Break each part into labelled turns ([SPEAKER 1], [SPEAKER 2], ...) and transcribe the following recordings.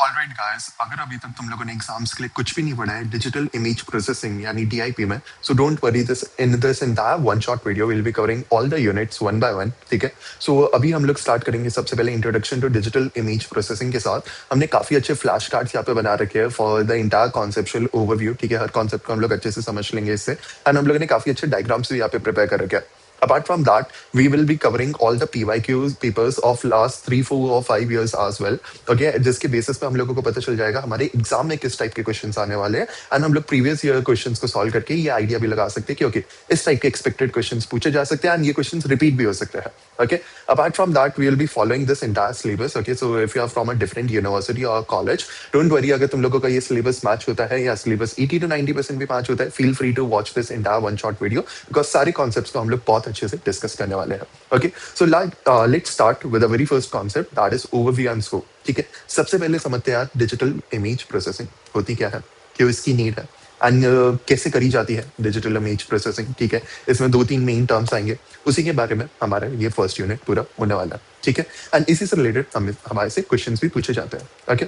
[SPEAKER 1] Alright guys, अगर अभी तक तुम लोगों ने एग्जाम्स के लिए कुछ भी नहीं पढ़ा है डिजिटल इमेज प्रोसेसिंग यानी डीआईपी में, so don't worry, this entire one shot video will be covering all the units one by one. ठीक है, सो अभी हम लोग स्टार्ट करेंगे सबसे पहले introduction to digital image processing के साथ। हमने काफी अच्छे फ्लैश कार्ड्स यहाँ पे बना रखे हैं for the entire conceptual overview. ठीक है, हर कॉन्सेप्ट को हम लोग अच्छे से समझ लेंगे इससे। एंड हम लोगों ने काफी अच्छे डायग्राम्स भी यहाँ पे प्रिपेयर कर रखे हैं। Apart from that, we will be covering all the PYQs papers of last 3, 4 or 5 years as well. Okay, जिसके बेसिस पे हम लोगों को पता चल जाएगा हमारे एग्जाम में किस टाइप के क्वेश्चंस आने वाले हैं। एंड हम लोग प्रीवियस ईयर क्वेश्चंस को सॉल्व करके ये आइडिया भी लगा सकते हैं कि ओके, इस टाइप के एक्सपेक्टेड क्वेश्चंस पूछे जा सकते हैं एंड ये क्वेश्चंस रिपीट भी हो सकते हैं। Okay, apart from that, we will be following this entire syllabus. Okay, so if you are from a different university or college, don't worry, अगर तुम लोगों का ये syllabus मैच होता है या syllabus 80 to 90% भी मैच होता है, feel free to watch this entire one shot video because सारे concepts को हम लोग बहुत अच्छे से डिस्कस करने वाले हैं। Okay, so let's start with the very first concept, that is overview and scope. ठीक है, सबसे पहले समझते हैं यार डिजिटल इमेज प्रोसेसिंग होती क्या है, क्यों इसकी नीड है एंड कैसे करी जाती है डिजिटल इमेज प्रोसेसिंग। ठीक है, इसमें 2-3 मेन टर्म्स आएंगे, उसी के बारे में हमारा ये फर्स्ट यूनिट पूरा होने वाला है। ठीक है, एंड इसी से रिलेटेड हमारे से क्वेश्चंस भी पूछे जाते हैं। Okay,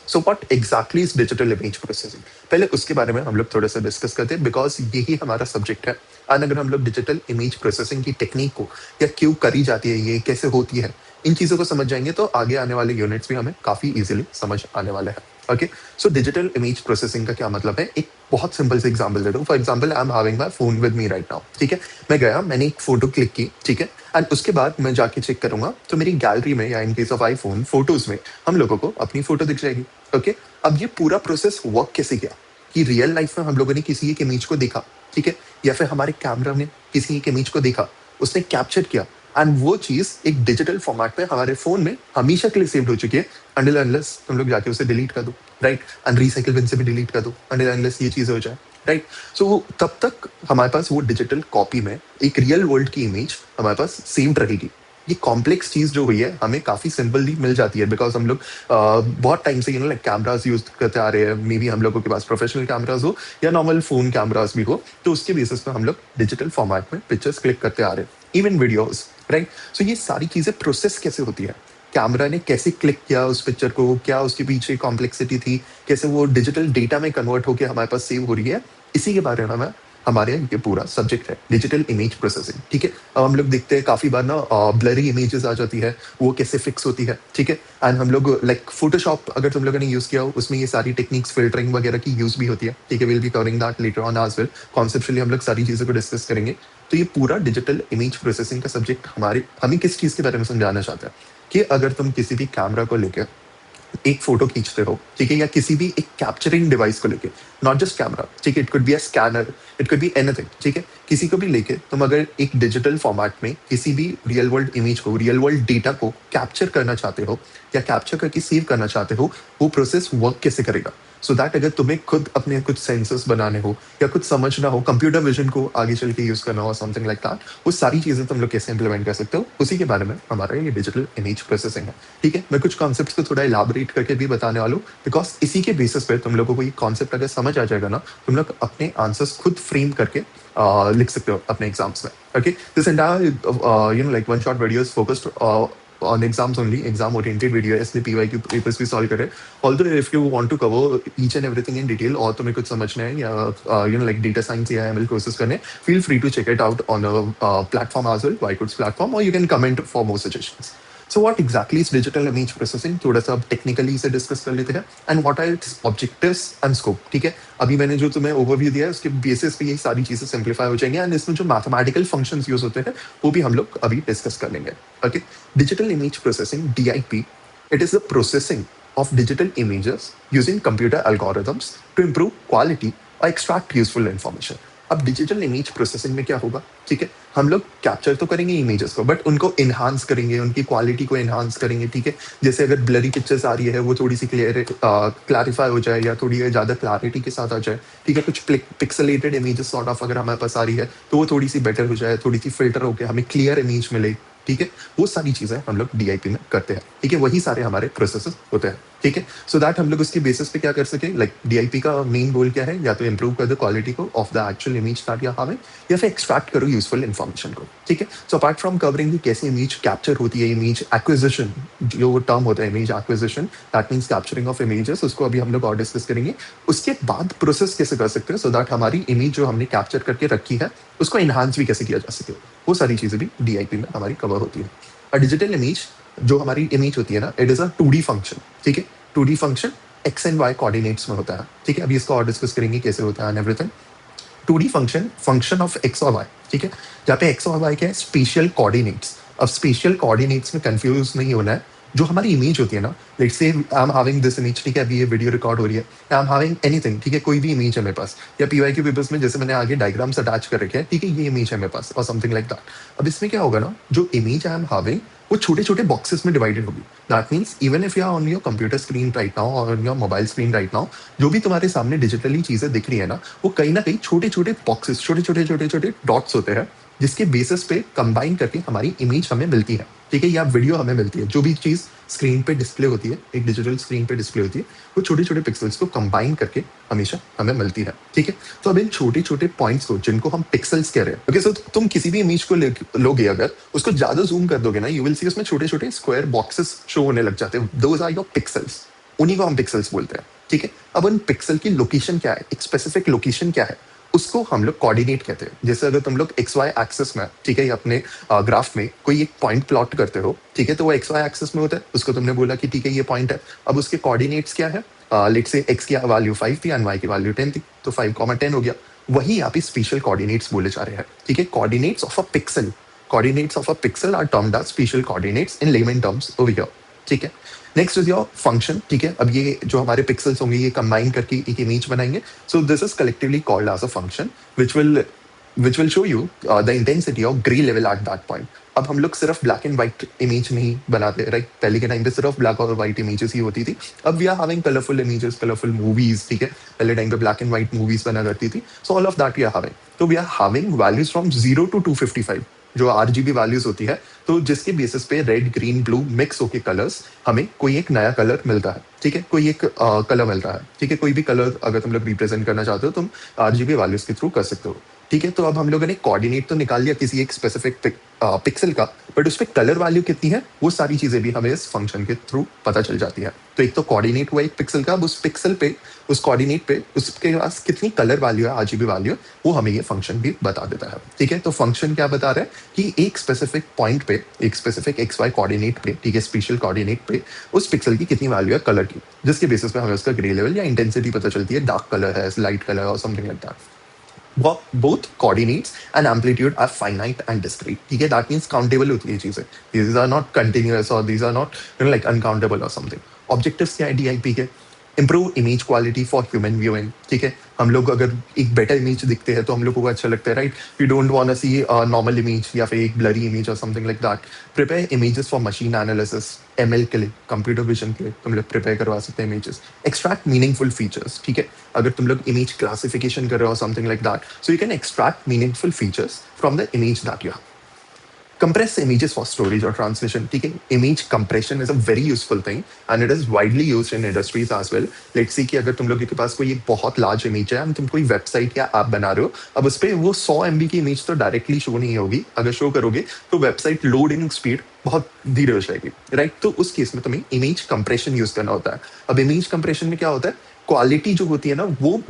[SPEAKER 1] so what exactly is digital image processing, पहले उसके बारे में हम लोग थोड़ा सा डिस्कस करते हैं बिकॉज यही हमारा सब्जेक्ट है। एंड अगर हम लोग डिजिटल इमेज प्रोसेसिंग की टेक्निक को या क्यों करी जाती है, ये कैसे होती है, इन चीजों को समझ जाएंगे तो आगे आने वाले यूनिट्स भी हमें काफी इजीली समझ आने वाले हैं। Okay, so digital image processing का क्या मतलब है, एक बहुत सिंपल से एग्जांपल दे दूं। For example, I am having my phone with me right now. ठीक है, मैं गया, मैंने एक फोटो क्लिक की। ठीक है, एंड उसके बाद मैं जाके चेक करूंगा तो मेरी गैलरी में या in case of iPhone photos में हम लोगों को अपनी फोटो दिख जाएगी। ओके, अब ये पूरा प्रोसेस वर्क कैसे किया कि रियल लाइफ में हम लोगों ने किसी एक इमेज को देखा, ठीक है, या फिर हमारे कैमरा ने किसी एक इमेज को देखा, उसने कैप्चर किया एंड वो चीज एक डिजिटल फॉर्मेट में हमारे फोन में हमेशा के लिए सेव्ड हो चुकी है अनटिल अनलेस तुम लोग जाके उसे डिलीट कर दो, राइट, एंड रिसाइकिल बिन से भी डिलीट कर दो अनटिल अनलेस ये चीज हो जाए, राइट। सो तब तक हमारे पास वो डिजिटल कॉपी में एक रियल वर्ल्ड की इमेज हमारे पास सेव्ड रहेगी। ये कॉम्प्लेक्स चीज जो हुई है हमें काफी सिंपली मिल जाती है बिकॉज हम लोग बहुत टाइम से लाइक कैमरास यूज करते आ रहे हैं। मे बी हम लोगों के पास प्रोफेशनल कैमरास हो या नॉर्मल फोन कैमरास भी हो, तो उसके बेसिस पे हम लोग डिजिटल फॉर्मेट में पिक्चर्स क्लिक करते आ रहे हैं, इवन वीडियोस, राइट। सो ये सारी चीजें प्रोसेस कैसे होती है, कैमरा ने कैसे क्लिक किया उस पिक्चर को, क्या उसके पीछे कॉम्प्लेक्सिटी थी, कैसे वो डिजिटल डेटा में कन्वर्ट होकर हमारे पास सेव हो रही है, इसी के बारे में हमारे ये पूरा सब्जेक्ट है डिजिटल इमेज प्रोसेसिंग। ठीक है, अब हम लोग देखते हैं काफी बार ना ब्लरी इमेजेस आ जाती है, वो कैसे फिक्स होती है। ठीक है, एंड हम लोग लाइक फोटोशॉप अगर तुम लोगों ने यूज किया हो, उसमें ये सारी टेक्निक्स फिल्टरिंग वगैरह की यूज भी होती है। ठीक है, will be covering that later on as well. Conceptually हम लोग सारी चीजों को डिस्कस करेंगे। तो ये पूरा डिजिटल इमेज प्रोसेसिंग का सब्जेक्ट हमें किस चीज के बारे में समझाना चाहता है कि अगर तुम किसी भी कैमरा को लेकर एक फोटो खींचते हो, ठीक है, या किसी भी एक कैप्चरिंग डिवाइस को लेके, नॉट जस्ट कैमरा, ठीक है, it could be a scanner, it could be anything, ठीक है, किसी को भी लेके तुम अगर एक डिजिटल फॉर्मेट में किसी भी रियल वर्ल्ड इमेज को, रियल वर्ल्ड डेटा को कैप्चर करना चाहते हो या कैप्चर करके सेव करना चाहते हो, वो प्रोसेस वर्क कैसे करेगा। सो दैट अगर तुम्हें खुद अपने कुछ सेंसर्स बनाने हो या कुछ समझना हो, कंप्यूटर विजन को आगे चल के यूज करना हो, समथिंग लाइक दैट, वो सारी चीजें तुम लोग कैसे इंप्लीमेंट कर सकते हो, उसी के बारे में हमारा ये डिजिटल इमेज प्रोसेसिंग है। ठीक है, मैं कुछ कॉन्सेप्ट्स को थोड़ा इलाबोरेट करके भी बताने वाला हूँ बिकॉज इसी के बेसिस पे तुम लोगों को ये कॉन्सेप्ट अगर समझ आ जाएगा ना, तुम लोग अपने आंसर्स खुद फ्रेम करके लिख सकते हो अपने एग्जाम्स में। Okay, this entire like one shot video is focused on exams only, exam oriented video है, इसलिए PYQ papers भी solve करे। Although if you want to cover each and everything in detail और तुम्हें कुछ समझना है या like data science या ML courses करने, feel free to check it out on a platform as well, YCodes platform, or you can comment for more suggestions. So what exactly is digital image processing, थोड़ा सा technically इसे discuss कर लेते हैं, and what are its objectives and scope. ठीक है, अभी मैंने जो तुम्हें ओवरव्यू दिया है उसके बेसिस पे ये सारी चीजें सिंप्लीफाई हो जाएंगी एंड इसमें जो मैथमेटिकल फंक्शंस यूज होते हैं वो भी हम लोग अभी डिस्कस कर लेंगे। Okay, digital image processing, DIP, it is the processing of digital images using computer algorithms to improve quality or extract useful information. अब डिजिटल इमेज प्रोसेसिंग में क्या होगा, ठीक है, हम लोग कैप्चर तो करेंगे इमेजेस को, बट उनको इन्हांस करेंगे, उनकी क्वालिटी को इन्हांस करेंगे। ठीक है, जैसे अगर ब्लरी पिक्चर्स आ रही है वो थोड़ी सी क्लैरिफाई हो जाए या थोड़ी ज्यादा क्लैरिटी के साथ आ जाए। ठीक है, कुछ पिक्सलेटेड इमेजेस सॉर्ट ऑफ अगर हमारे पास आ रही है तो वो थोड़ी सी बेटर हो जाए, थोड़ी सी फिल्टर होकर हमें क्लियर इमेज मिले। ठीक है, वो सारी चीजें हम लोग डीआईपी में करते हैं, ठीक है, वही सारे हमारे प्रोसेसेस होते हैं, ठीक है, सो दैट हम लोग उसके बेसिस पे क्या कर सके, लाइक डीआईपी का मेन गोल क्या है, या तो इंप्रूव कर दो क्वालिटी को of the actual image that you having, या फिर एक्सट्रैक्ट करो यूजफुल इन्फॉर्मेशन को, ठीक है। सो अपार्ट फ्रॉम कवरिंग कैसे इमेज कैप्चर होती है, इमेज एक्विजिशन जो टर्म होता है, image acquisition, that means capturing of images, उसको अभी हम लोग और डिस्कस करेंगे। उसके बाद प्रोसेस कैसे कर सकते हैं सो दैट हमारी इमेज जो हमने कैप्चर करके रखी है उसको इन्हांस भी कैसे किया जा सके, वो सारी चीजें भी डीआईपी में हमारी कवर होती है। और डिजिटल इमेज जो हमारी इमेज होती है ना, it is a 2D function, ठीक है, 2D function X and Y coordinates में होता है, ठीक है, अभी इसको और डिस्कस करेंगे कैसे होता है and everything. 2D function, function of x और वाई, ठीक है, जहाँ पे एक्स और वाई क्या है, स्पेशियल कोऑर्डिनेट्स। अब स्पेशियल कोऑर्डिनेट्स में कंफ्यूज नहीं होना है, जो हमारी इमेज होती है ना, let's say I am having this image, ठीक है, अभी ये वीडियो रिकॉर्ड हो रही है, आई एम हैविंग एनीथिंग, ठीक है, कोई भी इमेज है मेरे पास, या पीवाई के पेपर्स में जैसे मैंने आगे डायग्राम्स अटैच कर रखे हैं, ठीक है, ये इमेज है मेरे पास और समथिंग लाइक दैट। अब इसमें क्या होगा ना, जो इमेज आई एम हैविंग वो छोटे छोटे बॉक्सेस में डिवाइडेड होगी। That means even if you are on your computer screen right now or on your mobile screen right now, जो भी तुम्हारे सामने डिजिटली चीजें दिख रही है ना, वो कहीं ना कहीं छोटे छोटे बॉक्सेस, छोटे छोटे डॉट्स होते हैं, जिसके बेसिस पे कंबाइन करके हमारी इमेज हमें मिलती है, ठीक है, या वीडियो हमें मिलती है। जो भी चीज स्क्रीन पे डिस्प्ले होती है, एक डिजिटल स्क्रीन पे डिस्प्ले होती है, वो छोटे छोटे पिक्सल्स को कंबाइन करके हमेशा हमें मिलती है, ठीक है। तो अब इन छोटे छोटे पॉइंट्स को, जिनको हम पिक्सल्स कह रहे हैं, ओके, सो तुम किसी भी इमेज को लोगे, अगर उसको ज्यादा जूम कर दोगे ना, यू विल सी उसमें छोटे छोटे स्क्वायर बॉक्सेस शो होने लग जाते हैं, दोज आर योर पिक्सल्स, उन्हीं को हम पिक्सल्स बोलते हैं, ठीक है। अब उन पिक्सल की लोकेशन क्या है, एक स्पेसिफिक लोकेशन क्या है, उसको हम लोग कोऑर्डिनेट कहते हैं। जैसे अगर तुम लोग एक्स वाई एक्सिस में, ठीक है, अपने ग्राफ में कोई एक पॉइंट प्लॉट करते हो, ठीक है, तो वो एक्स वाई एक्सिस में होता है, उसको तुमने बोला कि ठीक है ये पॉइंट है। अब उसके कोऑर्डिनेट्स क्या है, लेट से एक्स की वैल्यू 5 थी एंड वाई की वैल्यू 10 थी, तो 5, 10 हो गया। वही यहाँ पे स्पेशल कोऑर्डिनेट्स बोले जा रहे हैं, ठीक है, coordinates of a pixel, coordinates of a pixel are termed as spatial coordinates in layman terms over here, ठीक है। नेक्स्ट इज योर फंक्शन, ठीक है, अब ये जो हमारे पिक्सल्स होंगे ये कंबाइन करके एक इमेज बनाएंगे, so this is collectively called as a function which will show you the intensity of grey level at that point. अब हम लोग सिर्फ ब्लैक एंड व्हाइट इमेज नहीं बनाते, राइट, पहले के टाइम पे सिर्फ ब्लैक और व्हाइट इमेजेस ही होती थी, अब we are having colourful images, colourful movies, ठीक है, पहले टाइम पे ब्लैक एंड व्हाइट मूवीज बना करती थी, so all of that we are having. तो we are having values from 0 to 255, जो आरजीबी वैल्यूज होती है, तो जिसके बेसिस पे रेड ग्रीन ब्लू मिक्स होके कलर्स हमें कोई एक नया कलर मिलता है, ठीक है, कोई एक कलर मिल रहा है, ठीक है, कोई भी कलर अगर तुम लोग रिप्रेजेंट करना चाहते हो तुम आरजीबी वैल्यूज के थ्रू कर सकते हो, ठीक है। तो अब हम लोगों ने कोऑर्डिनेट तो निकाल लिया किसी एक स्पेसिफिक पिक्सल का, बट उस पर कलर वैल्यू कितनी है वो सारी चीजें भी हमें इस फंक्शन के थ्रू पता चल जाती है। तो एक तो कोऑर्डिनेट हुआ एक पिक्सल का, अब उस पिक्सल पे, उस कोऑर्डिनेट पे उसके पास कितनी कलर वैल्यू है, आरजीबी वैल्यू, वो हमें ये फंक्शन भी बता देता है, ठीक है। तो फंक्शन क्या बता रहा है कि एक स्पेसिफिक पॉइंट पे, एक स्पेसिफिक एक्स वाई कोऑर्डिनेट पे, ठीक है, स्पेशल कोऑर्डिनेट पे उस पिक्सल की कितनी वैल्यू है कलर की, जिसके बेसिस पे हमें उसका ग्रे लेवल या इंटेंसिटी पता चलती है, डार्क कलर है, लाइट कलर और something like that. Both coordinates and amplitude are finite and discrete, ठीक है, that means countable होती है चीजें, these are not continuous or these are not like uncountable or something। Objectives क्या है DIP के, improve image quality for human viewing, ठीक है, हम लोग अगर एक बेटर इमेज दिखते हैं तो हम लोगों को अच्छा लगता है, right, we don't want to see normal image या फिर एक ब्लरी इमेज और something like that. Prepare images for machine analysis, ML के लिए, कंप्यूटर विजन के लिए तुम लोग प्रिपेयर करवा सकते हैं इमेजेस। एक्सट्रैक्ट मीनिंगफुल फीचर्स, ठीक है, अगर तुम लोग इमेज क्लासिफिकेशन कर रहे हो something like that, so you can extract meaningful features from the image that you have. compress images for storage or transmission, ठीक है, image compression is a very useful thing and it is widely used in industries as well। let's see कि अगर तुम लोगों के पास कोई एक बहुत large image है, तुम कोई वेबसाइट या ऐप बना रहे हो, अब उस पर वो 100 MB की इमेज तो डायरेक्टली शो नहीं होगी, अगर शो करोगे तो वेबसाइट लोडिंग स्पीड बहुत धीरे हो जाएगी, राइट। तो उस केस में तुम्हें इमेज कंप्रेशन यूज करना होता है। अब इमेज कंप्रेशन में क्या होता है, क्वालिटी जो होती है ना वो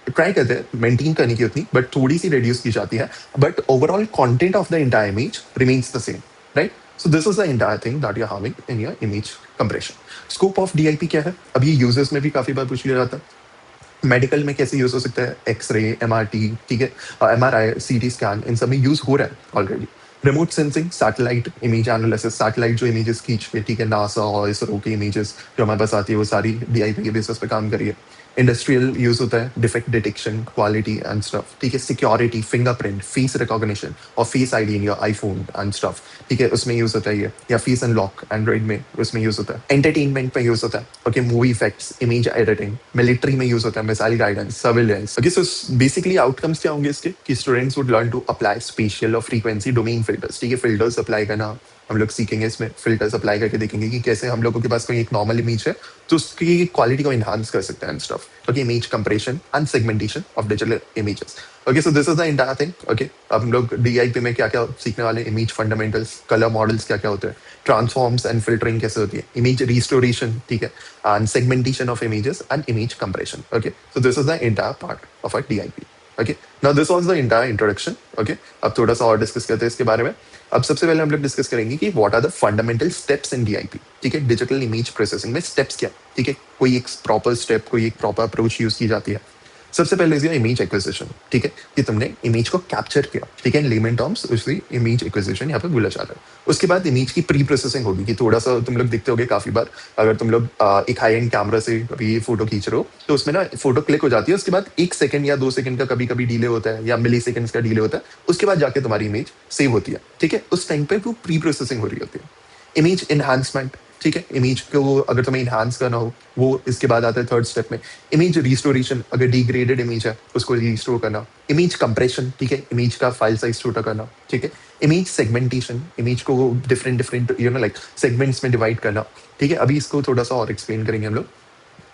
[SPEAKER 1] ट्राई करते हैं मेंटेन करने की उतनी, बट थोड़ी सी रिड्यूस की जाती है, but overall content of the entire image remains the same, right. So this is the entire thing that you are having in your image compression. Scope of DIP क्या है, अब ये यूजर्स में भी काफी बार पूछ लिया जाता है। मेडिकल में कैसे यूज हो सकता है, एक्सरे, एमआरटी, ठीक है, एमआरआई, सीटी स्कैन, इन सब में यूज हो रहा है already. Remote sensing, satellite image analysis, satellite जो इमेजेस खींच के, ठीक है, नासा और इसरो की इमेजेस जो हमारे पास आती है वो सारी डीआईपी के बेसिस पे काम करिए। इंडस्ट्रियल यूज होता है, defect detection, quality and stuff, ठीक है, सिक्योरिटी, फिंगरप्रिंट, फेस रिकॉग्निशन और face ID in your iPhone and stuff, ठीक है, उसमें यूज होता है ये, या फेस अनलॉक एंड्रॉइड में उसमें यूज होता है। एंटरटेनमेंट में यूज होता है, okay, movie effects, image editing, military में यूज होता है, missile guidance, surveillance. Okay, so basically outcomes क्या होंगे इसके कि students would learn to apply spatial और फ्रीक्वेंसी डोमेन फिल्टर्स, ठीक है, फिल्टर्स अप्लाई करना, हम लोग सीखेंगे इसमें, फिल्टर्स अप्लाई करके देखेंगे कि कैसे हम लोगों के पास कोई एक नॉर्मल इमेज है तो उसकी क्वालिटी को इन्हांस कर सकते हैं and stuff. Okay, image compression and segmentation of digital images. Okay, so this is the entire thing. Okay, अब हम लोग डीआईपी में क्या क्या सीखने वाले, इमेज फंडामेंटल्स, कलर मॉडल्स क्या क्या होते हैं, ट्रांसफॉर्म्स एंड फिल्टरिंग कैसे होती है, इमेज रिस्टोरेशन, ठीक है, and segmentation of images and image compression. Okay, so this is the entire part of a DIP. Okay, now this was the entire introduction. Okay, अब थोड़ा सा और डिस्कस करते हैं इसके बारे में। अब सबसे पहले हम लोग डिस्कस करेंगे कि what are the fundamental steps in DIP. ठीक है, डिजिटल इमेज प्रोसेसिंग में स्टेप्स क्या, ठीक है, कोई एक प्रॉपर स्टेप, कोई एक प्रॉपर अप्रोच यूज की जाती है। सबसे पहले इज इमेज एक्विजिशन। ठीक है, कि तुमने इमेज को कैप्चर किया, ठीक है, लेमन टर्म्स उसकी इमेज एक्विजिशन यहाँ पे बोला जाता है। उसके बाद इमेज की प्री प्रोसेसिंग होगी, कि थोड़ा सा तुम लोग देखते होगे काफी बार, अगर तुम लोग एक हाई एंड कैमरा से अभी फोटो खींच रहे हो तो उसमें ना फोटो क्लिक हो जाती है, उसके बाद 1 सेकंड या 2 सेकंड का कभी कभी डिले होता है या मिली सेकंड्स का डिले होता है, उसके बाद जाके तुम्हारी इमेज सेव होती है। ठीक है, उस टाइम पे वो प्री प्रोसेसिंग हो रही होती है। इमेज एनहांसमेंट, ठीक है, इमेज को अगर तुम्हें इनहांस करना हो वो इसके बाद आता है थर्ड स्टेप में। इमेज रिस्टोरेशन, अगर डिग्रेडेड इमेज है उसको रिस्टोर करना। इमेज कंप्रेशन, ठीक है, इमेज का फाइल साइज छोटा करना। ठीक है, इमेज सेगमेंटेशन, इमेज को डिफरेंट डिफरेंट लाइक सेगमेंट्स में डिवाइड करना। ठीक है, अभी इसको थोड़ा सा और एक्सप्लेन करेंगे हम लोग।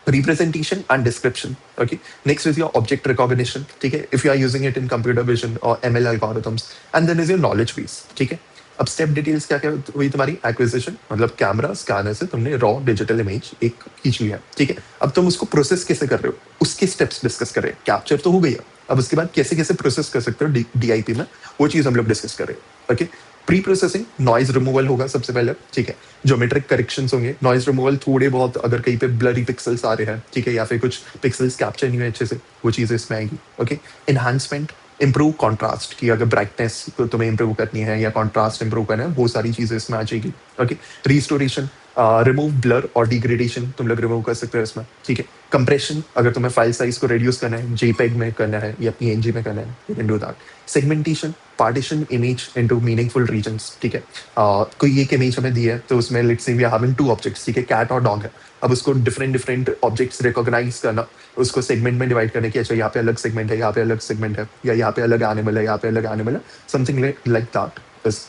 [SPEAKER 1] representation and description. Okay, next is your object recognition. ठीक है, if you are using it in computer vision or ML algorithms, and then is your knowledge base. ठीक है, अब स्टेप डिटेल्स क्या क्या हुई तुम्हारी, एक्विजिशन मतलब कैमरा स्कैनर से तुमने रॉ डिजिटल इमेज एक खींच लिया। ठीक है, अब तुम उसको प्रोसेस कैसे कर रहे हो उसके स्टेप्स डिस्कस कर रहे हैं। कैप्चर तो हो गई, अब उसके बाद कैसे कैसे प्रोसेस कर सकते हो डीआईपी में, वो चीज हम लोग डिस्कस कर रहे हैं। Okay, pre processing, noise removal होगा सबसे पहले। ठीक है, ज्योमेट्रिक करेक्शंस होंगे, नॉइज रिमूवल थोड़े बहुत, अगर कहीं पे ब्लरी पिक्सल्स आ रहे हैं, ठीक है, या फिर कुछ पिक्सल्स कैप्चर नहीं हुए अच्छे से, वो चीजें इसमें आएगी। ओके, एनहांसमेंट, इम्प्रूव कॉन्ट्रास्ट, की अगर ब्राइटनेस तुम्हें इम्प्रूव करनी है या कॉन्ट्रास्ट इम्प्रूव करना है, वो सारी चीजें इसमें आ जाएगी। ओके, रिस्टोरेशन, रिमूव ब्लर और डिग्रेडेशन तुम लोग रिमूव कर सकते हो इसमें। ठीक है, कंप्रेशन, अगर तुम्हें फाइल साइज को रिड्यूस करना है, जेपेग में करना है या पीएनजी में करना है, you can do that. Segmentation, partition image into meaningful regions. ठीक है, कोई एक इमेज हमें दी है तो उसमें let's say we are having 2 objects, ठीक है, कैट और डॉग है। अब उसको डिफरेंट डिफरेंट ऑब्जेक्ट्स रिकॉग्नाइज करना, उसको सेगमेंट में डिवाइड करने की, अच्छा यहाँ पे अलग सेगमेंट है, यहाँ पे अलग सेगमेंट है, या यहाँ पे अलग एनिमल है, यहाँ पे अलग एनिमल है, something like that is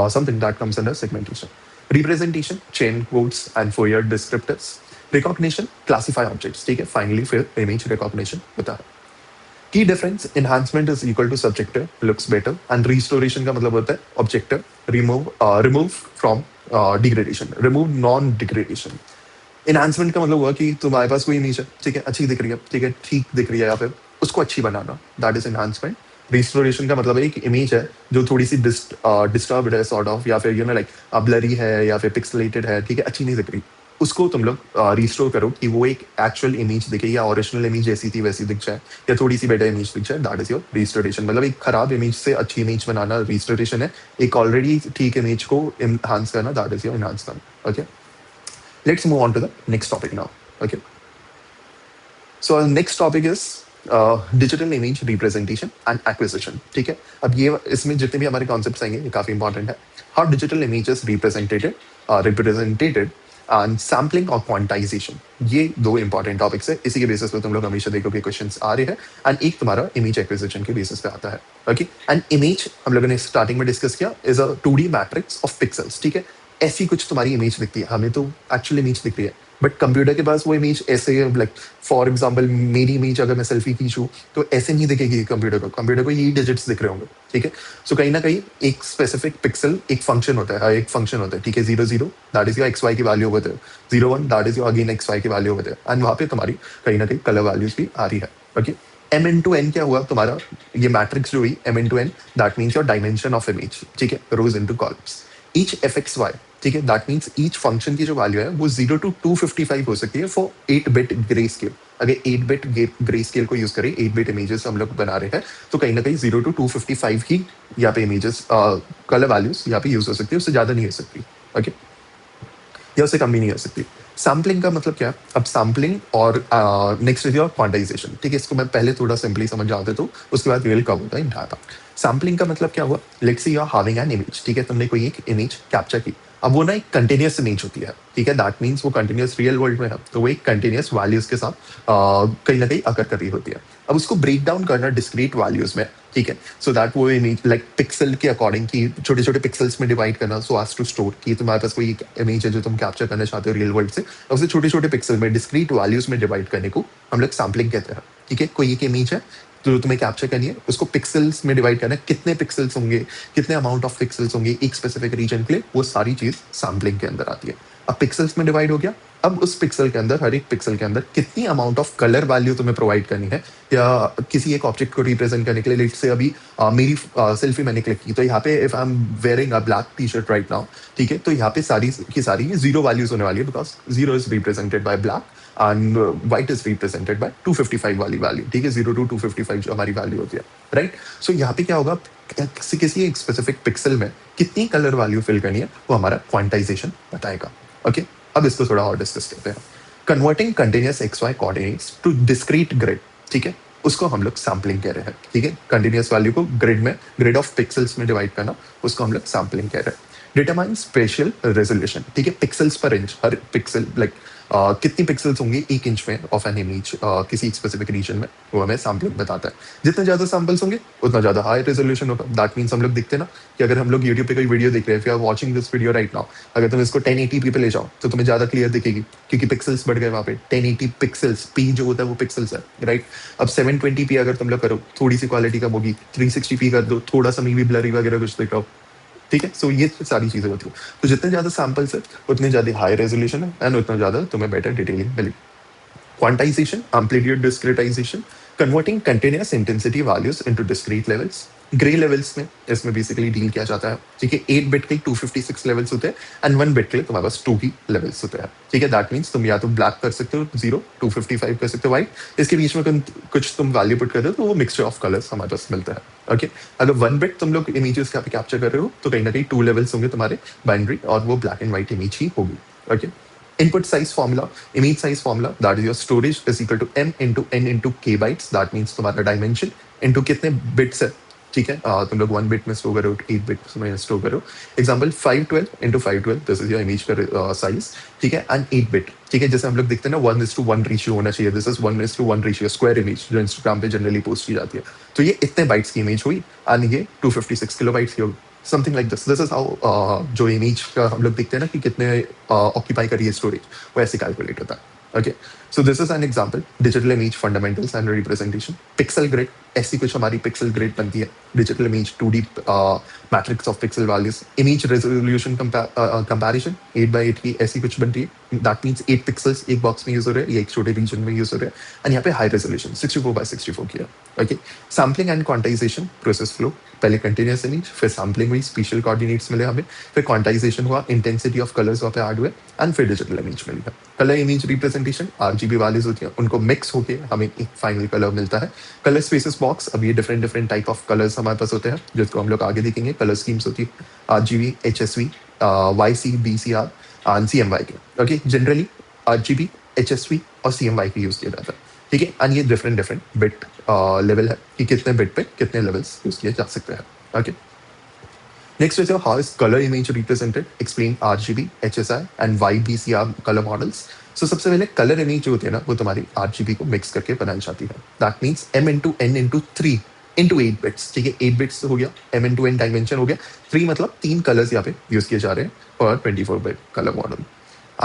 [SPEAKER 1] something that comes under segmentation. Representation, chain codes and Fourier descriptors. Recognition, classify objects. ठीक है, finally फिर image recognition होता है। Key difference, enhancement is equal to subjective, looks better, and restoration का मतलब होता है objective, remove from degradation, remove non-degradation. Enhancement का मतलब हुआ कि तुम्हारे पास कोई इमेज है, ठीक है, अच्छी दिख रही है, ठीक है, ठीक दिख रही है, या फिर उसको अच्छी बनाना, that is enhancement. रिस्टोरेशन का मतलब है एक इमेज है जो थोड़ी सी डिस्टर्ब्ड है सॉर्ट ऑफ, या फिर लाइक ब्लरी है या फिर पिक्सलेटेड है, ठीक है, अच्छी नहीं दिख रही, उसको तुम लोग रिस्टोर करो कि वो एक एक्चुअल इमेज दिखे, या ओरिजिनल इमेज जैसी थी वैसी दिख जाए, या थोड़ी सी बेटर इमेज दिख जाए, दैट इज योर रिस्टोरेशन। मतलब एक खराब इमेज से अच्छी इमेज बनाना रिस्टोरेशन है, एक ऑलरेडी ठीक इमेज को इनहांस करना, that is your enhancement. Okay, let's move on to the next topic now. Okay, so next topic is digital image representation and acquisition. ठीक है, अब ये इसमें जितने भी हमारे कॉन्सेप्ट्स आएंगे ये काफी इंपॉर्टेंट है। How digital images represented and sampling और क्वांटाइजेशन, ये 2 इंपॉर्टेंट टॉपिक्स है, इसी के बेसिस पे तुम लोग हमेशा देखोगे क्वेश्चंस आ रहे हैं, एंड एक तुम्हारा इमेज एक्विजिशन के बेसिस पे आता है। ओके, एंड इमेज हम लोगों ने स्टार्टिंग में डिस्कस किया is a 2D matrix of pixels. ठीक है, ऐसी कुछ तुम्हारी इमेज दिखती है, हमें तो एक्चुअल इमेज दिख रही है, बट कंप्यूटर के पास वो इमेज ऐसे, लाइक फॉर एग्जांपल मेरी इमेज अगर मैं सेल्फी खींचूं तो ऐसे नहीं दिखेगी कंप्यूटर को यही डिजिट्स दिख रहे होंगे। ठीक है, सो कहीं ना कहीं एक स्पेसिफिक पिक्सल एक फंक्शन होता है, एक फंक्शन होता है, ठीक है, 0 0 दैट इज योर XY की वैल्यू होते हैं, 0 1 that is your again XY की वैल्यू होते हैं, एंड वहां पे तुम्हारी कहीं ना कहीं कलर वैल्यूज भी आ रही है। ओके, M into N क्या हुआ तुम्हारा, ये मैट्रिक्स जो हुई M into N, that means your dimension of image. ठीक है, रोज इनटू कॉलम्स। ईच FXY, ठीक है, दैट मीन्स ईच फंक्शन की जो वैल्यू है वो 0 to 255 हो सकती है फॉर 8 बिट ग्रे स्केल। अगर 8 बिट ग्रे स्केल को यूज करें, 8 बिट इमेजेस हम लोग बना रहे हैं, तो कहीं ना कहीं 0 to 255 ही यहाँ पे इमेजेस कलर वैल्यूज यहाँ पे यूज हो सकती है, उससे ज्यादा नहीं हो सकती। ओके, या उससे कम भी नहीं हो सकती। सैम्पलिंग का मतलब क्या है, अब सैम्पलिंग और नेक्स्ट इज योर क्वांटाइजेशन। ठीक है, इसको मैं पहले थोड़ा सिंपली समझ जाते तो उसके बाद रियल कब होता है इंटायर पार्ट। सैम्पलिंग का मतलब क्या हुआ, let's say you are having an image, ठीक है, तुमने कोई एक इमेज कैप्चर की, अब वो ना एक कंटिन्यूस इमेज होती है, ठीक है, दैट मीन्स वो कंटिन्यूस रियल वर्ल्ड में है, तो वो एक कंटिन्यूस वैल्यूज के साथ कहीं ना कहीं अकर कर रही होती है। अब उसको ब्रेक डाउन करना डिस्क्रीट वैल्यूज में, ठीक है, सो दैट वो इमेज लाइक पिक्सल के अकॉर्डिंग की छोटे छोटे पिक्सल्स में डिवाइड करना, सो एज टू स्टोर कि तुम्हारे पास कोई इमेज है जो तुम कैप्चर करना चाहते हो रियल वर्ल्ड से, और उसे छोटे छोटे पिक्सल में डिस्क्रीट वैल्यूज में डिवाइड करने को हम लोग सैम्पलिंग कहते हैं, ठीक है। कोई एक इमेज है जो तुम्हें कैप्चर करनी है, उसको पिक्सल्स में डिवाइड करना है, कितने पिक्सल्स होंगे, कितने अमाउंट ऑफ पिक्सल्स होंगे एक स्पेसिफिक रीजन के लिए, वो सारी चीज सैम्पलिंग के अंदर आती है। अब पिक्सल्स में डिवाइड हो गया, अब उस पिक्सल के अंदर, हर एक पिक्सल के अंदर कितनी अमाउंट ऑफ कलर वैल्यू तुम्हें प्रोवाइड करनी है, या किसी एक ऑब्जेक्ट को रिप्रेजेंट करने के लिए, लेट से अभी मेरी सेल्फी मैंने क्लिक की, तो यहाँ पे if I am wearing a black T shirt right now, ठीक है, तो यहाँ पे सारी की सारी जीरो वैल्यूज होने वाली है, because zero is represented by black and white is represented by 255 वाली वैल्यू, ठीक है, 0 to 255 जो हमारी वैल्यू होती है, राइट। सो यहाँ पे क्या होगा, किसी एक स्पेसिफिक पिक्सल में कितनी कलर वैल्यू फिल करनी है वो हमारा क्वांटाइजेशन बताएगा, ओके। अब इसको थोड़ा और डिस्कस करते हैं। Converting continuous X Y coordinates to discrete grid, ठीक है, उसको हम लोग सैम्पलिंग कह रहे हैं, ठीक है। कंटिन्यूअस वैल्यू को ग्रिड में, ग्रिड ऑफ पिक्सल्स में डिवाइड करना, उसको हम लोग सैम्पलिंग कह रहे हैं। डिटरमाइन स्पेशल रेजोल्यूशन, ठीक है, पिक्सल्स पर इंच, हर पिक्सल लाइक कितनी पिक्सल्स होंगी 1 इंच में ऑफ एन इमेज किसी स्पेसिफिक रीजन में, वो हमें सैम्पलिंग बताता है। जितने ज्यादा सैंपल्स होंगे उतना ज्यादा हाई रेजोल्यूशन होगा। दैट मीन्स हम लोग दिखते ना कि अगर हम लोग यूट्यूब पे कोई वीडियो देख रहे हैं, if you are watching this video right now, अगर तुम इसको 1080p पे ले जाओ तो तुम्हें ज्यादा क्लियर दिखेगी, क्योंकि पिक्सल्स बढ़ गए वहाँ पे। 1080 पिक्सल्स, पी जो होता है वो पिक्सल्स है, राइट। अब 720p अगर तुम लोग करो, थोड़ी सी क्वालिटी कम होगी, 360p कर दो, थोड़ा सा भी ब्लरी वगैरह कुछ दिख रहा हो, ठीक है। सो ये सारी चीजें होती है। तो जितने ज्यादा सैंपल्स है उतने ज्यादा हाई रेजोल्यूशन है एंड उतना ज्यादा तुम्हें बेटर डिटेलिंग मिलेगी। Quantization, amplitude discretization, converting continuous intensity values into discrete levels. Grey levels में इसमें बेसिकली डील किया जाता है, ठीक है। 8 बिट के 256 लेवल्स होते हैं एंड 1 बिट के लिए तुम्हारे पास 2 ही लेवल्स होते हैं, ठीक है। दैट मीन्स तुम या तो ब्लैक कर सकते हो 0, 255 कर सकते हो व्हाइट, इसके बीच में कुछ तुम वैल्यू पुट कर दो तो वो मिक्सचर ऑफ कलर्स हमारे पास मिलता है, ओके। अगर 1 बिट तुम लोग इमेजेस का कैप्चर कर रहे हो तो कहीं ना कहीं 2 लेवल्स होंगे तुम्हारे बाइनरी, और वो ब्लैक एंड व्हाइट इमेज ही होगी, okay. Input size formula, image size formula, that is your storage is equal to m into n into k bytes. That means तुम्हारा dimension into कितने bits है, ठीक है। तुम लोग 1 bit में स्टोर करो, 8 bit में स्टोर करो। Example 512 into 512, this is your image का साइज, ठीक है, एंड 8 bit, ठीक है। जैसे हम लोग दिखते हैं ना 1:1 रेशियो होना चाहिए, this is 1:1 ratio square image जो इंस्टाग्राम पे जनरली पोस्ट की जाती है। तो ये इतने बाइट्स की इमेज हुई एंड ये 256 किलोबाइट्स की होगी, something like this. This is how जो इमेज का हम लोग देखते हैं ना कि कितने ऑक्यूपाई करी है स्टोरेज, वो ऐसे कैलकुलेट होता है, okay. So this is an example, digital image fundamentals and representation. Pixel grid, ऐसी कुछ हमारी पिक्सल ग्रिड बनती है। Digital image 2D matrix of pixel values. Image resolution comparison 8x8 की ऐसी कुछ बनती है। दैट मीन्स 8 पिक्सल्स एक बॉक्स में यूज हो रहे हैं, ये एक छोटे रीजन में यूज हो रहे हैं, एंड यहाँ पे हाई रेजोल्यूशन 64x64 किया, okay. Sampling and quantization process flow, पहले कंटिन्यूअस इमेज, फिर सैम्पलिंग हुई, स्पेशल कोऑर्डिनेट्स मिले हमें, फिर क्वांटाइजेशन हुआ, इंटेंसिटी ऑफ कलर्स वहाँ पे ऐड हुए, एंड फिर डिजिटल इमेज मिली है। Colour image representation, RGB values होती है, उनको मिक्स होके हमें एक फाइनल कलर मिलता है। कलर स्पेसेस बॉक्स, अब ये डिफरेंट टाइप ऑफ कलर्स हमारे पास होते हैं जिसको हम लोग आगे देखेंगे। कलर स्कीम्स होती है RGB, HSV, YC, BCR and CMYK, okay. Generally RGB, HSV और CMYK यूज किया जाता है, ठीक है। एंड ये डिफरेंट बिट लेवल है कि कितने बिट पे कितने लेवल्स यूज किए जा सकते हैं, okay. Next is your how is color image represented? Explain RGB, HSI and YBCR color models. So सबसे पहले कलर इमेज जो होती है ना वो तुम्हारी RGB को मिक्स करके बनाई जाती है। That means m into n into 3 into 8 bits, ठीक है। 8 bits हो गया, m into n डायमेंशन हो गया, 3 मतलब 3 कलर्स यहाँ पे यूज किए जा रहे हैं और 24 bit colour model.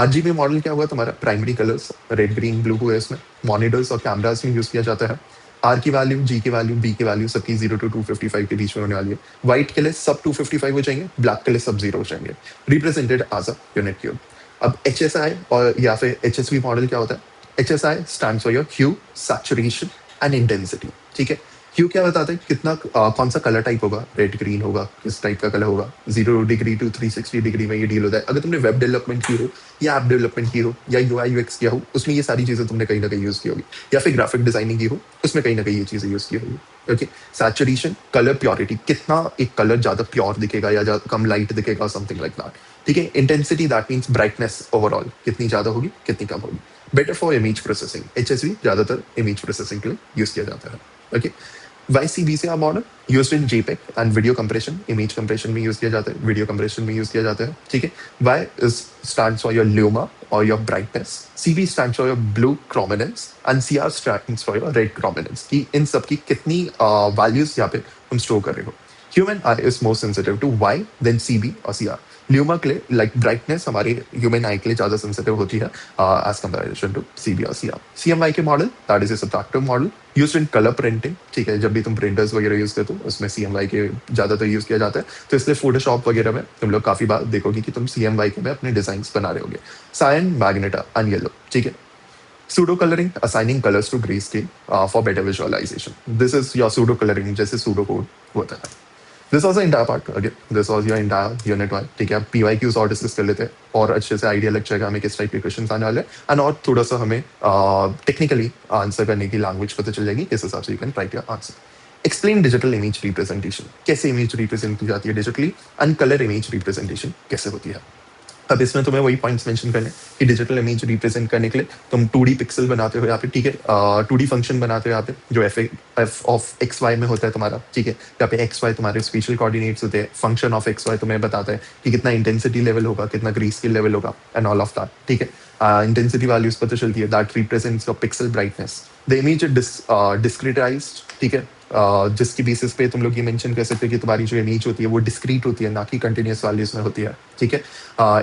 [SPEAKER 1] RGB model क्या हुआ तुम्हारा, primary colours red green blue हुए, इसमें मॉनिटर्स और कैमरास में यूज किया जाता है। R की वैल्यू, G की वैल्यू, B की वैल्यू सबकी 0 to 255 के बीच में होने वाली है। व्हाइट के लिए सब 255 हो जाएंगे, ब्लैक के लिए सब 0 हो जाएंगे, represented as a unit cube. अब HSI और या फिर HSV मॉडल क्या होता है, HSI stands for your hue, saturation and intensity, ठीक है। ह्यू क्या बताता है, कितना कौन सा कलर टाइप होगा, रेड ग्रीन होगा, किस टाइप का कलर होगा। 0 डिग्री to 360 डिग्री में ये डील होता है। अगर तुमने वेब डेवलपमेंट की हो या ऐप डेवलपमेंट की हो या UI UX किया हो, उसमें ये सारी चीजें तुमने कहीं ना कहीं यूज की होगी, या फिर ग्राफिक डिजाइनिंग की हो उसमें कहीं ना कहीं ये चीजें यूज की होगी, ओके। सैचुरेशन, कलर प्योरिटी, कितना एक कलर ज्यादा प्योर दिखेगा या कम लाइट दिखेगा, समथिंग लाइक दैट, ठीक है। Intensity, that means brightness overall कितनी ज्यादा होगी कितनी कम होगी। Better for image processing, HSV ज्यादातर इमेज प्रोसेसिंग के लिए यूज किया जाता है, okay. Y C B C R model use in JPEG and video compression, image compression में यूज किया जाता है, वीडियो कंप्रेशन में यूज किया जाता है, ठीक है। Y is stands for your luma और your brightness, CB stands for your blue chrominance and CR stands for your red chrominance, कि इन सब की कितनी वैल्यूज यहाँ पे तुम स्टोर कर रहे हो। Human eye is more sensitive to Y then CB और CR। ल्यूमा के लिए लाइक ब्राइटनेस हमारे ह्यूमन आई के लिए ज्यादा सेंसिटिव होती है एज कंपेरिजन टू CB और CR। CMY के model that is a subtractive model used in colour printing, ठीक है। जब भी तुम प्रिंटर्स वगैरह यूज करते हो उसमें CMY के ज्यादातर यूज किया जाता है, तो इसलिए फोटोशॉप वगैरह में तुम लोग काफी बार देखोगे कि तुम CMY के में अपने डिजाइन बना रहे होगे। सायन, मैग्नेटा एंड येलो, ठीक है। Pseudo coloring, assigning colors to grayscale for better visualization. This is your pseudo coloring, जैसे pseudo code होता है। This was the entire part. Again, this was your entire unit 1. ठीक है, PYQs और discuss कर लेते हैं और अच्छे से आइडिया लग जाएगा हमें किस टाइप के क्वेश्चन आने वाले हैं, एंड और थोड़ा सा हमें टेक्निकली आंसर करने की लैंग्वेज पता चल जाएगी, किस हिसाब से you can right your answer. Explain digital image representation, कैसे इमेज रिप्रेजेंट की जाती है digitally, and colour image representation कैसे होती है। अब इसमें तुम्हें वही पॉइंट्स मेंशन करने कि डिजिटल इमेज रिप्रेजेंट करने के लिए तुम 2D पिक्सल बनाते हो यहाँ पे, ठीक है। 2D फंक्शन बनाते हो यहाँ पे जो एफ ऑफ एक्स वाई में होता है तुम्हारा, ठीक है। यहाँ पे एक्स वाई तुम्हारे स्पेशल कोऑर्डिनेट्स होते हैं, फंक्शन ऑफ एक्स वाई तुम्हें बताता है कि कितना इंटेंसिटी लेवल होगा, कितना ग्रीस स्केल लेवल होगा, एंड ऑल ऑफ दैट, ठीक है। इंटेंसिटी वैल्यूज पता चलती है, that represents your pixel brightness. The image discretized, ठीक है, जिसकी बेसिस पे तुम लोग ये मेंशन कर सकते हो कि तुम्हारी जो इमेज होती है वो डिस्क्रीट होती है, ना कि कंटिन्यूस वैल्यूज में होती है, ठीक है।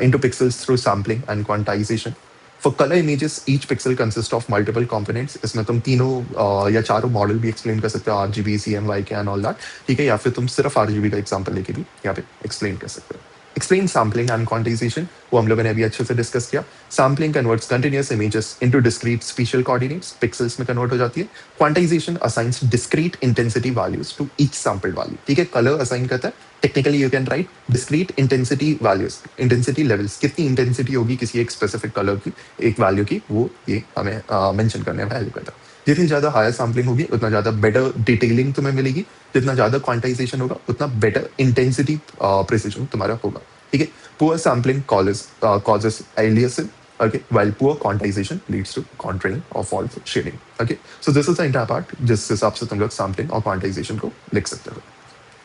[SPEAKER 1] Into pixels through sampling and quantization. For colour images each pixel consist of multiple components. इसमें तुम तीनों या चारों मॉडल भी एक्सप्लेन कर सकते हो, RGB, CMY के एंड ऑल दैट, ठीक है। या फिर तुम सिर्फ RGB का एग्जांपल लेके भी यहाँ पे एक्सप्लेन कर सकते हो। एक्सप्लेन सैम्पलिंग एंड क्वांटाइजेशन, वो हम लोगों ने अभी अच्छे से डिस्कस किया। Sampling converts continuous images into discrete spatial coordinates, pixels में कन्वर्ट हो जाती है। Quantization assigns discrete intensity values to each sampled value, ठीक है। कलर असाइन करता है, technically you can write discrete intensity values, intensity levels, कितनी इंटेंसिटी होगी किसी एक स्पेसिफिक कलर की, एक वैल्यू की, वो ये हमें मेंशन करने में हेल्प करता है। जितनी ज्यादा हायर सैम्पलिंग होगी उतना ज्यादा बेटर डिटेलिंग तुम्हें मिलेगी, जितना ज्यादा क्वांटाइजेशन होगा उतना बेटर इंटेंसिटी प्रिसिजन तुम्हारा होगा, ठीक है। Poor sampling causes aliasing, okay, while poor quantization leads to contouring or false shading, okay. So this is the entire part जिस हिसाब से तुम लोग सैम्पलिंग और क्वांटाइजेशन को लिख सकते हो,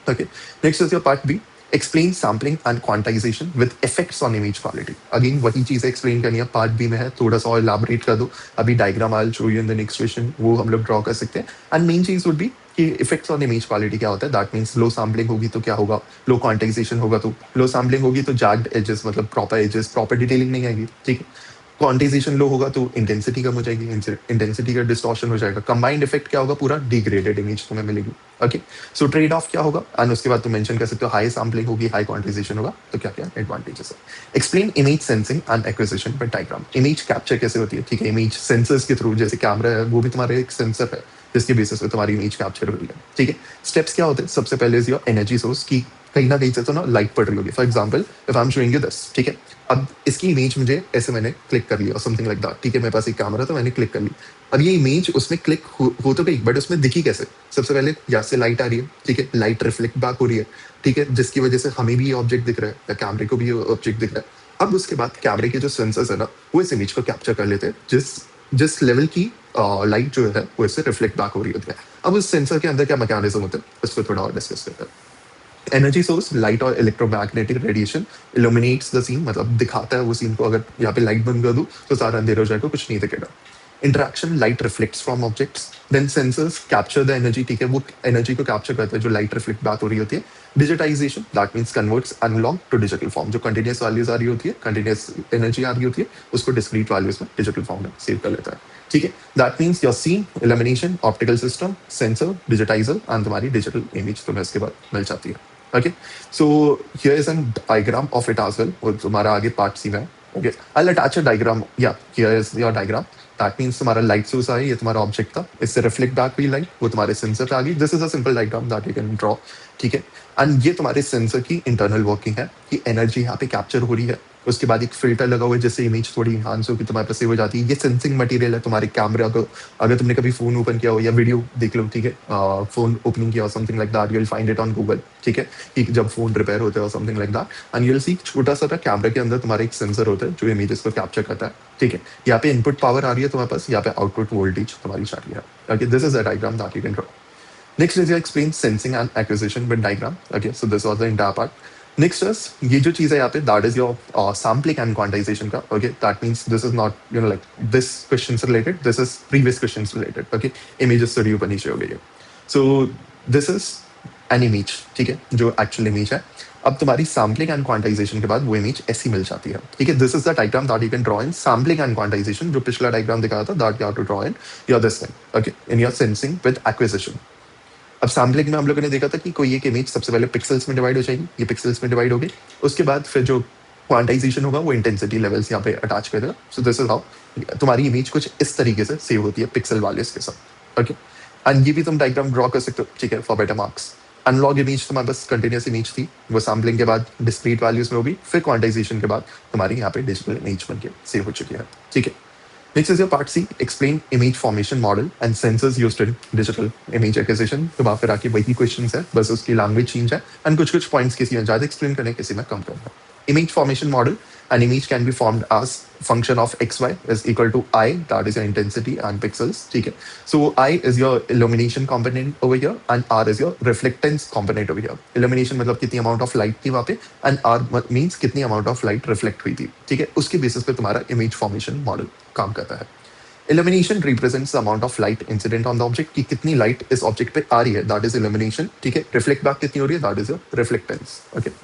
[SPEAKER 1] okay. Next is your part B. Explain sampling and quantization with effects on image quality. Again वही चीजें एक्सप्लेन करनी है, पार्ट बी में है, थोड़ा सा और इलाबोरेट कर दो। अभी diagram I will show you in the next question, वो हम लोग ड्रॉ कर सकते हैं। एंड मेन चीज वुड बी कि इफेक्ट्स ऑन इमेज क्वालिटी क्या होता है। दैट मीन्स लो सैम्पलिंग होगी तो क्या होगा, लो क्वांटाइजेशन होगा तो लो सैम्पलिंग होगी तो जैग्ड एजेस, मतलब प्रॉपर एजेस, प्रॉपर डिटेलिंग नहीं आएगी, ठीक है। क्वांटाइजेशन लो होगा तो इंटेंसिटी कम हो जाएगी, इंटेंसिटी का डिस्टॉर्शन हो जाएगा। कंबाइंड इफेक्ट क्या होगा, पूरा डिग्रेडेड इमेज तुम्हें मिलेगी, ओके। सो ट्रेड ऑफ क्या होगा, एंड उसके बाद तुम मेंशन कर सकते हो हाई सैम्पलिंग होगी, हाई क्वांटाइजेशन होगा तो क्या क्या एडवांटेजेस है। Explain image sensing and acquisition bye diagram. Image capture कैसे होती है, ठीक है। इमेज सेंसर्स के थ्रू, जैसे कैमरा है वो भी तुम्हारे एक सेंसर है जिसके बेसिस पे तुम्हारी इमेज कैप्चर हो रही है, ठीक है। स्टेप्स क्या होते हैं, सबसे पहले इज योर एनर्जी सोर्स की कहीं ना कहीं से तो ना लाइट पड़ रही होगी। For example if I am showing you this, ठीक है। अब इसकी इमेज मुझे ऐसे मैंने क्लिक कर लिया, समथिंग लाइक दैट, ठीक है। मेरे पास एक कैमरा था, मैंने क्लिक कर ली। अब ये इमेज उसमें क्लिक हो तो गई, बट उसमें दिखी कैसे, सबसे पहले यहाँ से लाइट आ रही है, ठीक है। लाइट रिफ्लेक्ट बैक हो रही है, ठीक है, जिसकी वजह से हमें भी ये ऑब्जेक्ट दिख रहा है या कैमरे को भी ये ऑब्जेक्ट दिख रहा है। अब उसके बाद कैमरे के जो सेंसर्स है ना, वो इस इमेज को कैप्चर कर लेते हैं, जिस लेवल की लाइट जो है वो इससे रिफ्लेक्ट बैक हो रही होती है। अब उस सेंसर के अंदर क्या मैकेनिज्म होता है, उसको थोड़ा और डिस्कस करते हैं। एनर्जी सोर्स, लाइट और electromagnetic radiation illuminates the scene, मतलब दिखाता है वो सीन को। अगर यहाँ पे लाइट बंद कर दूं तो सारा अंधेरा हो जाएगा, कुछ नहीं दिखेगा। Interaction, light reflects from objects, then sensors capture the energy, ठीक है, वो एनर्जी को कैप्चर करता है जो लाइट रिफ्लेक्ट बैक हो रही होती है। Digitization, that means converts analogue to digital form, जो कंटिन्यूस वैल्यूज आ रही होती है, कंटिन्यूस एनर्जी आ रही होती है, उसको डिस्क्रीट वैल्यूज में डिजिटल फॉर्म में सेव कर लेता है, ठीक है। That means your scene, illumination, optical system, sensor, digitizer and तुम्हारी डिजिटल इमेज तुम्हें इसके बाद मिल जाती है, okay. So here is a diagram of it as well, और तुम्हारा आगे पार्ट सी में है, okay. I'll attach a diagram, yeah, here is your diagram. That means तुम्हारा लाइट सोर्स है, ये तुम्हारा ऑब्जेक्ट था, इससे रिफ्लेक्ट बैक हुई लाइट, वो तुम्हारे सेंसर पे आ गई। This is a simple diagram that you can draw, ठीक है। एंड ये तुम्हारे सेंसर की इंटरनल वर्किंग है कि एनर्जी यहाँ पे कैप्चर हो रही है। उसके बाद एक फिल्टर लगा हुआ है जिससे इमेज थोड़ी इनहांस होकर तुम्हारे पास सेव हो जाती है। ये सेंसिंग मटेरियल है तुम्हारे कैमरा को। अगर तुमने कभी फोन ओपन किया हो या वीडियो देख लो, ठीक है, फोन ओपनिंग किया हो, something like that, you will find it on Google, ठीक है, कि जब फोन रिपेयर होता है something like that, and you will see छोटा सा कैमरा के अंदर तुम्हारा एक सेंसर होता है जो इमेजेस को कैप्चर करता है, ठीक है। यहाँ पे इनपुट पावर आ रही है तुम्हारे पास, यहाँ पे आउटपुट वोल्टेज तुम्हारी जा रही है, okay. This is a diagram that you can draw. Next is you explain sensing and acquisition with diagram. Okay, so this was the entire part. Next is ये जो चीज है यहाँ पे, that is your sampling and quantization का. Okay, that means this is not like this questions related. This is previous questions related. Okay, images study ऊपर नीचे हो गई है. So this is an image. ठीक है, जो actual image है. अब तुम्हारी सैम्पलिंग एंड क्वांटाइजेशन के बाद वो इमेज ऐसी मिल जाती है. ठीक है, this is the diagram that you can draw in sampling and quantization. जो पिछला डायग्राम दिखाया था, that you have to draw in your this thing. Okay, in your sensing with acquisition. अब सैम्पलिंग में हम लोगों ने देखा था कि कोई एक इमेज सबसे पहले पिक्सल्स में डिवाइड हो जाएगी. ये पिक्सल्स में डिवाइड होगी. उसके बाद फिर जो क्वांटाइजेशन होगा वो इंटेंसिटी लेवल्स यहाँ पे अटैच कर देगा. सो दिस इज हाउ तुम्हारी इमेज कुछ इस तरीके से सेव होती है पिक्सल वैल्यूज के साथ. ओके, एंड ये भी तुम डायग्राम ड्रॉ कर सकते हो. ठीक है, for better marks. Analogue image तुम्हारे पास कंटिन्यूस इमेज थी, वो सैम्पलिंग के बाद डिस्क्रीट वैल्यूज में होगी. फिर क्वांटाइजेशन के बाद तुम्हारी यहाँ पे डिजिटल इमेज बन के सेव हो चुकी है. ठीक है, next is your part C, explain image formation model and sensors used in digital image acquisition. तो वहाँ फिर आके वही क्वेश्चंस है, बस उसकी लैंग्वेज चेंज है एंड कुछ कुछ पॉइंट्स किसी में ज़्यादा एक्सप्लेन करने, किसी में कम करना. Image formation model, an image can be formed as function of xy is equal to I, that is your intensity and pixels. ठीक है, so I is your illumination component over here and R is your reflectance component over here. Illumination मतलब कितनी amount of light थी वहाँ पे and R means कितनी amount of light reflect हुई थी. ठीक है, उसके basis पे तुम्हारा image formation model काम करता है. Illumination represents the amount of light incident on the object, कि कितनी light इस object पे आ रही है, that is illumination. ठीक है, reflect back कितनी हो रही है, that is your reflectance. Okay.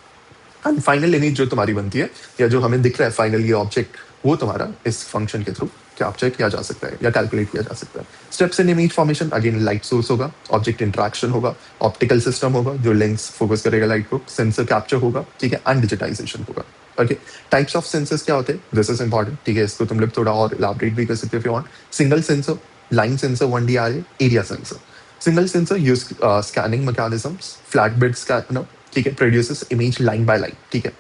[SPEAKER 1] And final image जो तुम्हारी बनती है या जो हमें दिख रहा है फाइनल ये ऑब्जेक्ट, वो तुम्हारा इस फंक्शन के थ्रू कैप्चर किया जा सकता है या कैलकुलेट किया जा सकता है. Steps in image formation, again light source होगा, ऑब्जेक्ट इंटरेक्शन होगा, ऑप्टिकल सिस्टम होगा जो लेंस फोकस करेगा लाइट को, सेंसर कैप्चर होगा. ठीक है, एंड डिजिटाइजेशन होगा. ओके, टाइप्स ऑफ सेंसर्स क्या होते हैं, दिस इज इंपॉर्टेंट. ठीक है, इसको तुम लोग थोड़ा और इलैबोरेट भी कर सकते हो if you want. Single sensor, line sensor, 1D array, area sensor. Single sensor use scanning mechanisms, flat bed scanner. ठीक है, produces image line by line. ठीक है,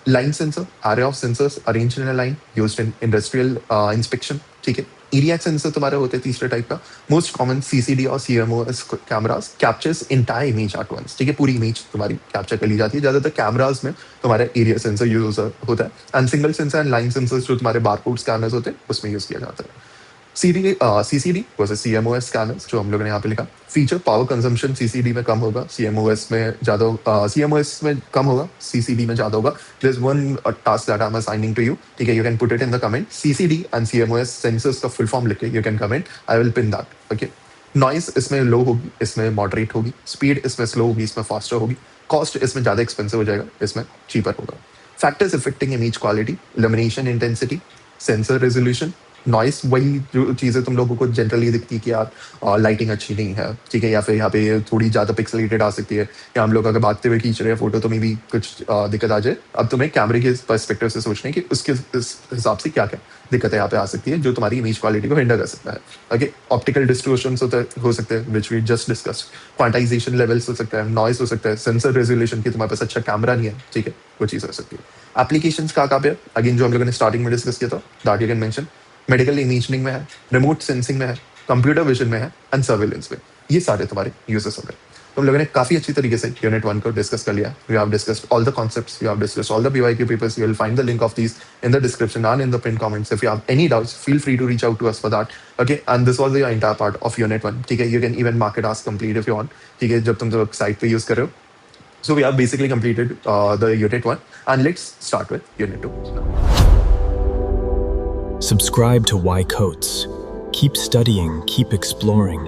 [SPEAKER 1] line sensor, array of sensors arranged in a line used in industrial inspection. ठीक है, ईरिया sensor तुम्हारे होते हैं तीसरे टाइप का. मोस्ट कॉमन CCD और CMOS cameras captures entire image at once. ठीक है, पूरी इमेज तुम्हारी कैप्चर कर ली जाती है. ज्यादातर कैमरास में तुम्हारा एरिया सेंसर यूज होता है and single sensor and line sensors जो तुम्हारे बारकोड स्कैनर्स होते हैं उसमें यूज किया जाता है. CCD वर्सेस CMOS स्कैनर्स जो हम लोगों ने यहाँ पे लिखा. फीचर, पावर कंजम्पशन CCD में कम होगा, CMOS में ज्यादा, CMOS में कम होगा, CCD में ज्यादा होगा. There is one task that I am assigning to you. ठीक है, you can put it in the comment. CCD and CMOS सेंसर्स का फुल फॉर्म लिख के you can comment, I will pin that. Okay, noise इसमें low होगी, इसमें moderate होगी. स्पीड इसमें स्लो होगी, इसमें फास्टर होगी. कॉस्ट इसमें ज्यादा एक्सपेंसिव हो जाएगा, इसमें चीपर होगा. Factors affecting image quality, illumination intensity, sensor resolution, noise, वही जो चीज़ें तुम लोगों को जनरली दिखती है कि यार लाइटिंग अच्छी नहीं है. ठीक है, या फिर यहाँ पे थोड़ी ज़्यादा पिक्सलेटेड आ सकती है, या हम लोग अगर भागते हुए खींच रहे हैं फोटो तो में भी कुछ दिक्कत आ जाए. अब तुम्हें कैमरे के पर्सपेक्टिव से सोचना है कि उसके हिसाब से क्या क्या दिक्कतें यहाँ पे आ सकती है जो तुम्हारी इमेज क्वालिटी को हिंडर कर सकता है. ओके, ऑप्टिकल डिस्टोर्शन हो सकते हैं which we just discussed. Quantization levels हो सकता है, नॉइस हो सकता है, सेंसर रेजोल्यूशन की तुम्हारे पास अच्छा कैमरा नहीं है. ठीक है, वो चीज़ हो सकती है. एप्लीकेशंस कहाँ पे है, अगेन जो हम लोगों ने स्टार्टिंग में डिस्कस किया था, that you can mention. Medical imaging में है, रिमोट सेंसिंग में है, कंप्यूटर विजन में है एंड सर्वेलेंस में. ये सारे तुम्हारे यूजेस हो गए. तुम लोगों ने काफी अच्छी तरीके से यूनिट 1 को डिस्कस कर लिया. We have discussed all the concepts, we have discussed all the PYQ papers. You will find the link of these in the description and in the pin comments. If you have any doubts feel free to reach out to us for that. Okay, and this was the entire part of unit 1. ठीक है, you can even mark it as complete if you want. ठीक है, जब तुम तो site पे use कर रहे हो. So we have basically completed the unit 1 and let's start with unit 2.
[SPEAKER 2] Subscribe to Y Coats. Keep studying, keep exploring.